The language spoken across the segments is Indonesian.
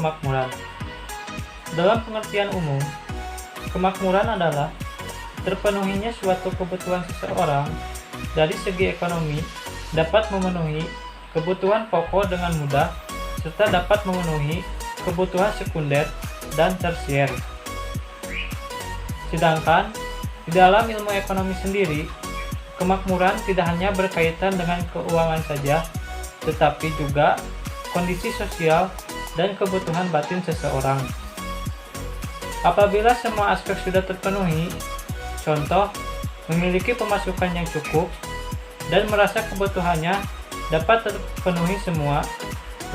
kemakmuran. Dalam pengertian umum, kemakmuran adalah terpenuhinya suatu kebutuhan seseorang dari segi ekonomi, dapat memenuhi kebutuhan pokok dengan mudah, serta dapat memenuhi kebutuhan sekunder dan tersier. Sedangkan di dalam ilmu ekonomi sendiri, kemakmuran tidak hanya berkaitan dengan keuangan saja, tetapi juga kondisi sosial dan kebutuhan batin seseorang. Apabila semua aspek sudah terpenuhi, contoh, memiliki pemasukan yang cukup dan merasa kebutuhannya dapat terpenuhi semua,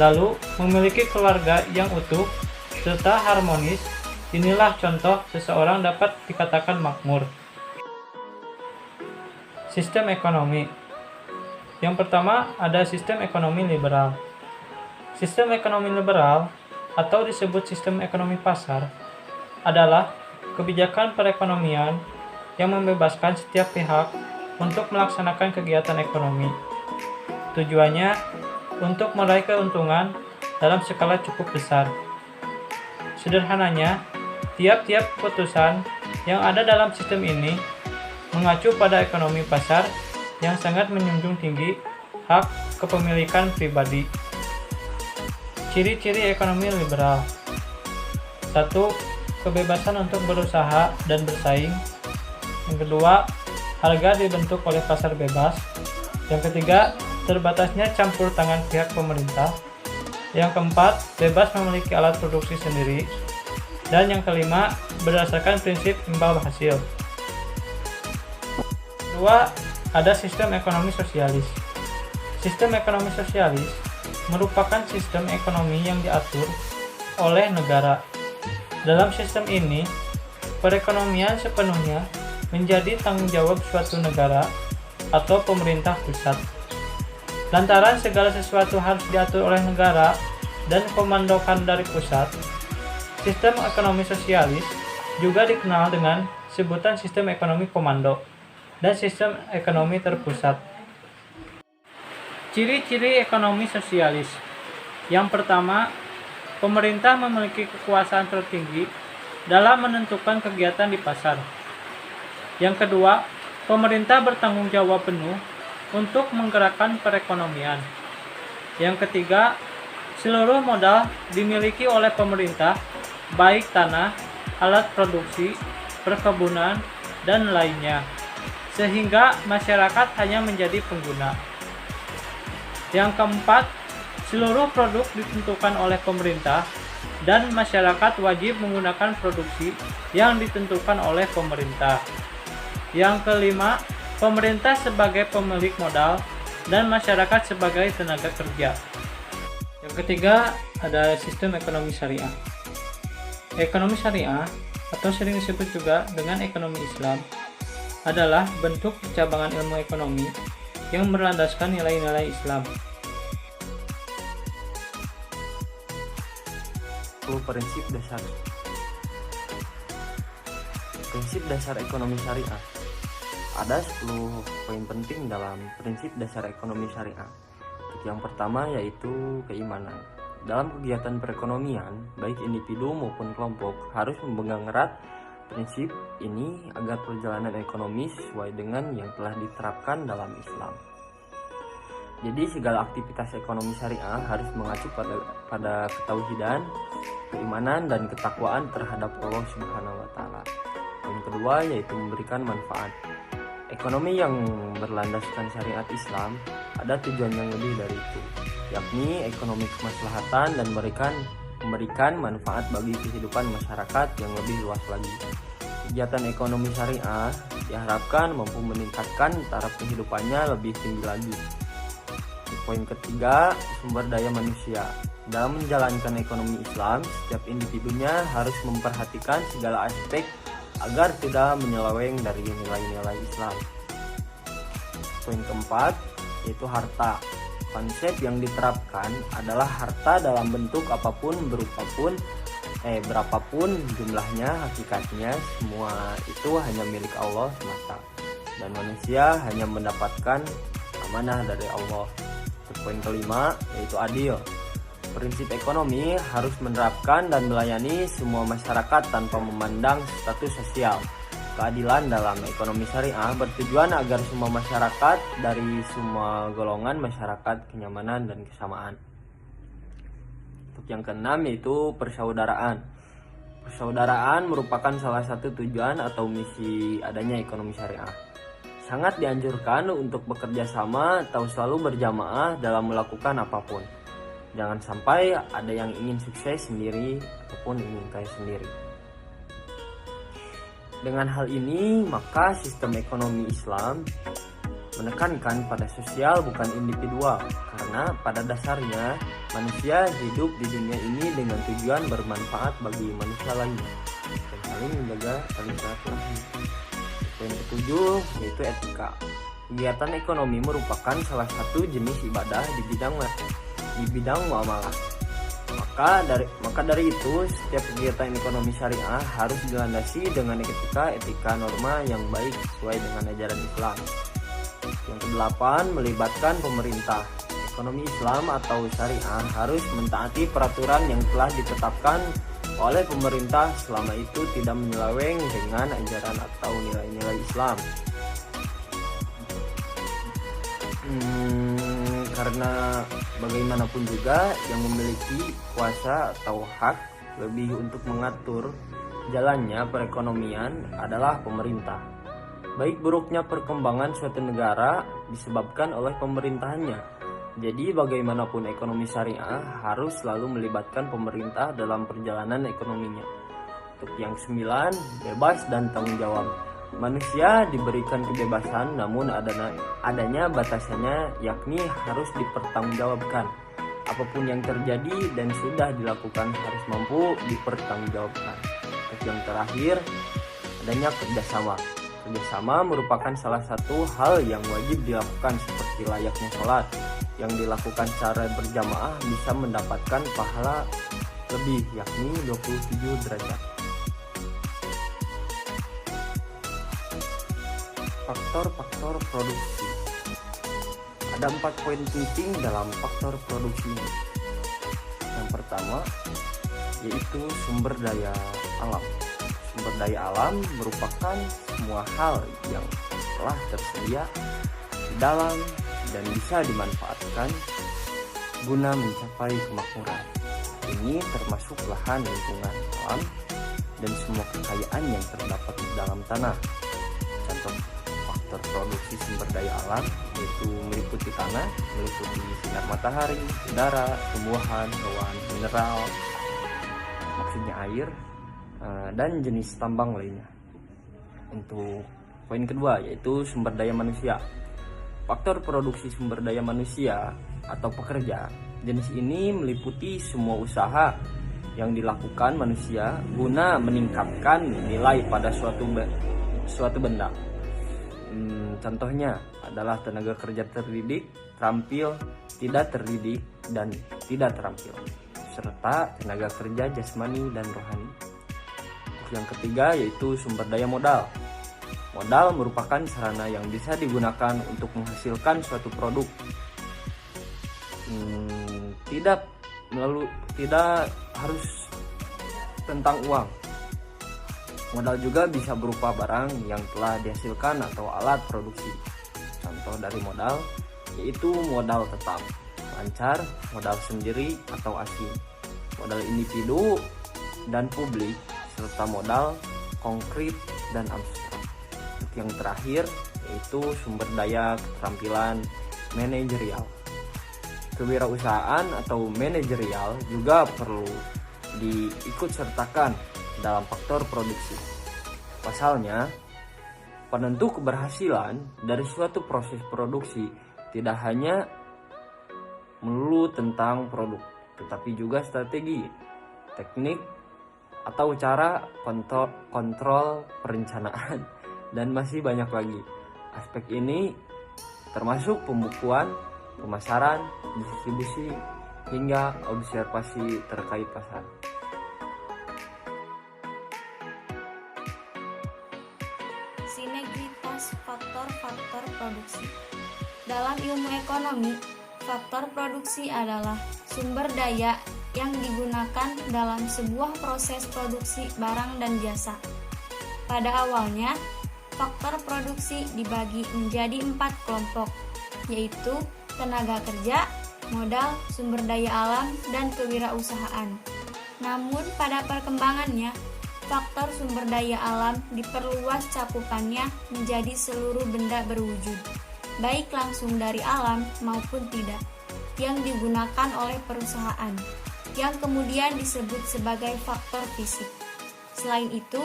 lalu memiliki keluarga yang utuh serta harmonis, inilah contoh seseorang dapat dikatakan makmur. Sistem ekonomi. Yang pertama ada sistem ekonomi liberal. Sistem ekonomi liberal atau disebut sistem ekonomi pasar adalah kebijakan perekonomian yang membebaskan setiap pihak untuk melaksanakan kegiatan ekonomi. Tujuannya untuk meraih keuntungan dalam skala cukup besar. Sederhananya, tiap-tiap keputusan yang ada dalam sistem ini mengacu pada ekonomi pasar yang sangat menjunjung tinggi hak kepemilikan pribadi. Ciri-ciri ekonomi liberal. 1. Kebebasan untuk berusaha dan bersaing. Yang kedua, harga dibentuk oleh pasar bebas. Yang ketiga, terbatasnya campur tangan pihak pemerintah. Yang keempat, bebas memiliki alat produksi sendiri. Dan yang kelima, berdasarkan prinsip imbal hasil. Kedua, ada sistem ekonomi sosialis. Sistem ekonomi sosialis merupakan sistem ekonomi yang diatur oleh negara. Dalam sistem ini, perekonomian sepenuhnya menjadi tanggung jawab suatu negara atau pemerintah pusat. Lantaran segala sesuatu harus diatur oleh negara dan komandokan dari pusat, sistem ekonomi sosialis juga dikenal dengan sebutan sistem ekonomi komando dan sistem ekonomi terpusat. Ciri-ciri ekonomi sosialis. Yang pertama, pemerintah memiliki kekuasaan tertinggi dalam menentukan kegiatan di pasar. Yang kedua, pemerintah bertanggung jawab penuh untuk menggerakkan perekonomian. Yang ketiga, seluruh modal dimiliki oleh pemerintah, baik tanah, alat produksi, perkebunan, dan lainnya, sehingga masyarakat hanya menjadi pengguna. Yang keempat, seluruh produk ditentukan oleh pemerintah dan masyarakat wajib menggunakan produksi yang ditentukan oleh pemerintah. Yang kelima, pemerintah sebagai pemilik modal dan masyarakat sebagai tenaga kerja. Yang ketiga, ada sistem ekonomi syariah. Ekonomi syariah atau sering disebut juga dengan ekonomi Islam adalah bentuk percabangan ilmu ekonomi yang berlandaskan nilai-nilai Islam. Prinsip dasar ekonomi syariah. Ada 10 poin penting dalam prinsip dasar ekonomi syariah. Yang pertama yaitu keimanan. Dalam kegiatan perekonomian, baik individu maupun kelompok harus memegang erat prinsip ini agar perjalanan ekonomi sesuai dengan yang telah diterapkan dalam Islam. Jadi segala aktivitas ekonomi syariah harus mengacu pada ketauhidan, keimanan, dan ketakwaan terhadap Allah Subhanahu wa Ta'ala. Yang kedua yaitu memberikan manfaat. Ekonomi yang berlandaskan syariat Islam ada tujuan yang lebih dari itu, yakni ekonomi kemaslahatan dan memberikan manfaat bagi kehidupan masyarakat yang lebih luas lagi. Kegiatan ekonomi syariah diharapkan mampu meningkatkan taraf kehidupannya lebih tinggi lagi. Poin ketiga, sumber daya manusia. Dalam menjalankan ekonomi Islam, setiap individunya harus memperhatikan segala aspek agar tidak menyeleweng dari nilai-nilai Islam. Poin keempat, yaitu harta. Konsep yang diterapkan adalah harta dalam bentuk apapun, berapapun jumlahnya, hakikatnya semua itu hanya milik Allah semata, dan manusia hanya mendapatkan amanah dari Allah. Poin kelima yaitu adil. Prinsip ekonomi harus menerapkan dan melayani semua masyarakat tanpa memandang status sosial. Keadilan dalam ekonomi syariah bertujuan agar semua masyarakat dari semua golongan masyarakat kenyamanan dan kesamaan. Untuk yang keenam yaitu persaudaraan. Persaudaraan merupakan salah satu tujuan atau misi adanya ekonomi syariah. Sangat dianjurkan untuk bekerja sama atau selalu berjamaah dalam melakukan apapun. Jangan sampai ada yang ingin sukses sendiri ataupun ingin kaya sendiri. Dengan hal ini, maka sistem ekonomi Islam menekankan pada sosial bukan individual, karena pada dasarnya manusia hidup di dunia ini dengan tujuan bermanfaat bagi manusia lainnya dan saling menjaga saling silaturahmi. Poin ketujuh yaitu etika. Kegiatan ekonomi merupakan salah satu jenis ibadah di bidang muamalah. Maka dari itu, setiap kegiatan ekonomi syariah harus dilandasi dengan etika norma yang baik sesuai dengan ajaran Islam. Yang kedelapan, melibatkan pemerintah. Ekonomi Islam atau syariah harus mentaati peraturan yang telah ditetapkan oleh pemerintah selama itu tidak menyeleweng dengan ajaran atau nilai-nilai Islam. Karena bagaimanapun juga yang memiliki kuasa atau hak lebih untuk mengatur jalannya perekonomian adalah pemerintah. Baik buruknya perkembangan suatu negara disebabkan oleh pemerintahannya. Jadi bagaimanapun ekonomi syariah harus selalu melibatkan pemerintah dalam perjalanan ekonominya. Untuk yang sembilan, bebas dan tanggung jawab. Manusia diberikan kebebasan, namun adanya batasannya, yakni harus dipertanggungjawabkan. Apapun yang terjadi dan sudah dilakukan harus mampu dipertanggungjawabkan. Untuk yang terakhir, adanya kerjasama. Kerjasama merupakan salah satu hal yang wajib dilakukan seperti layaknya sholat. Yang dilakukan secara berjamaah bisa mendapatkan pahala lebih, yakni 27 derajat. Faktor-faktor produksi. Ada 4 poin penting dalam faktor produksi ini. Yang pertama yaitu sumber daya alam. Sumber daya alam merupakan semua hal yang telah tersedia di dalam dan bisa dimanfaatkan guna mencapai kemakmuran. Ini termasuk lahan, lingkungan alam, dan semua kekayaan yang terdapat di dalam tanah. Contoh faktor produksi sumber daya alam yaitu meliputi tanah, meliputi sinar matahari, udara, tumbuhan, hewan, mineral, maksudnya air, dan jenis tambang lainnya. Untuk poin kedua yaitu sumber daya manusia. Faktor produksi sumber daya manusia atau pekerja. Jenis ini meliputi semua usaha yang dilakukan manusia guna meningkatkan nilai pada suatu benda. Contohnya adalah tenaga kerja terdidik, terampil, tidak terdidik, dan tidak terampil, serta tenaga kerja jasmani dan rohani. Yang ketiga yaitu sumber daya modal. Modal merupakan sarana yang bisa digunakan untuk menghasilkan suatu produk. Tidak harus tentang uang. Modal juga bisa berupa barang yang telah dihasilkan atau alat produksi. Contoh dari modal yaitu modal tetap, lancar, modal sendiri atau asing, modal individu dan publik, serta modal konkret dan abstrak. Yang terakhir yaitu sumber daya keterampilan manajerial. Kewirausahaan atau manajerial juga perlu diikut sertakan dalam faktor produksi. Pasalnya, penentu keberhasilan dari suatu proses produksi tidak hanya melulu tentang produk, tetapi juga strategi, teknik, atau cara kontrol perencanaan, dan masih banyak lagi. Aspek ini termasuk pembukuan, pemasaran, distribusi, hingga observasi terkait pasar. Sinergitas faktor-faktor produksi. Dalam ilmu ekonomi, faktor produksi adalah sumber daya yang digunakan dalam sebuah proses produksi barang dan jasa. Pada awalnya, faktor produksi dibagi menjadi 4 kelompok, yaitu tenaga kerja, modal, sumber daya alam, dan kewirausahaan. Namun pada perkembangannya, faktor sumber daya alam diperluas cakupannya menjadi seluruh benda berwujud, baik langsung dari alam maupun tidak, yang digunakan oleh perusahaan, yang kemudian disebut sebagai faktor fisik. Selain itu,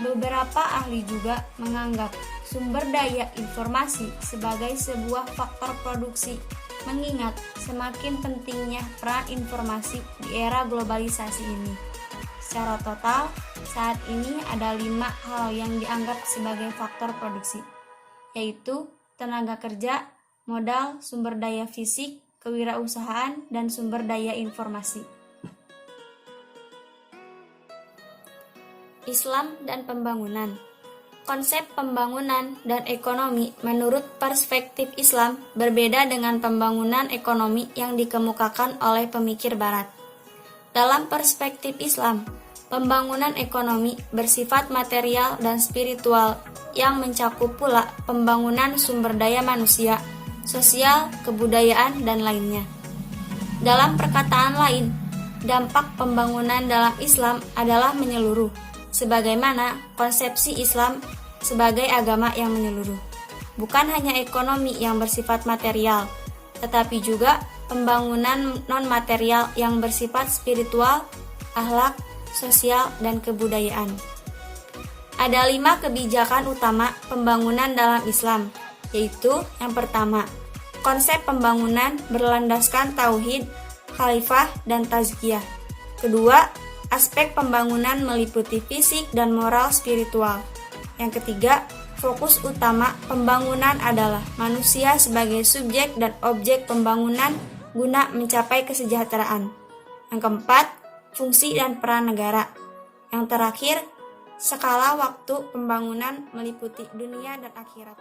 beberapa ahli juga menganggap sumber daya informasi sebagai sebuah faktor produksi, mengingat semakin pentingnya peran informasi di era globalisasi ini. Secara total, saat ini ada 5 hal yang dianggap sebagai faktor produksi, yaitu tenaga kerja, modal, sumber daya fisik, kewirausahaan, dan sumber daya informasi. Islam dan pembangunan. Konsep pembangunan dan ekonomi menurut perspektif Islam berbeda dengan pembangunan ekonomi yang dikemukakan oleh pemikir Barat. Dalam perspektif Islam, pembangunan ekonomi bersifat material dan spiritual yang mencakup pula pembangunan sumber daya manusia, sosial, kebudayaan, dan lainnya. Dalam perkataan lain, dampak pembangunan dalam Islam adalah menyeluruh, sebagaimana konsepsi Islam sebagai agama yang menyeluruh. Bukan hanya ekonomi yang bersifat material, tetapi juga pembangunan non-material yang bersifat spiritual, akhlak, sosial, dan kebudayaan. Ada 5 kebijakan utama pembangunan dalam Islam, yaitu yang pertama, konsep pembangunan berlandaskan tauhid, khalifah, dan tazkiyah. Kedua, aspek pembangunan meliputi fisik dan moral spiritual. Yang ketiga, fokus utama pembangunan adalah manusia sebagai subjek dan objek pembangunan guna mencapai kesejahteraan. Yang keempat, fungsi dan peran negara. Yang terakhir, skala waktu pembangunan meliputi dunia dan akhirat.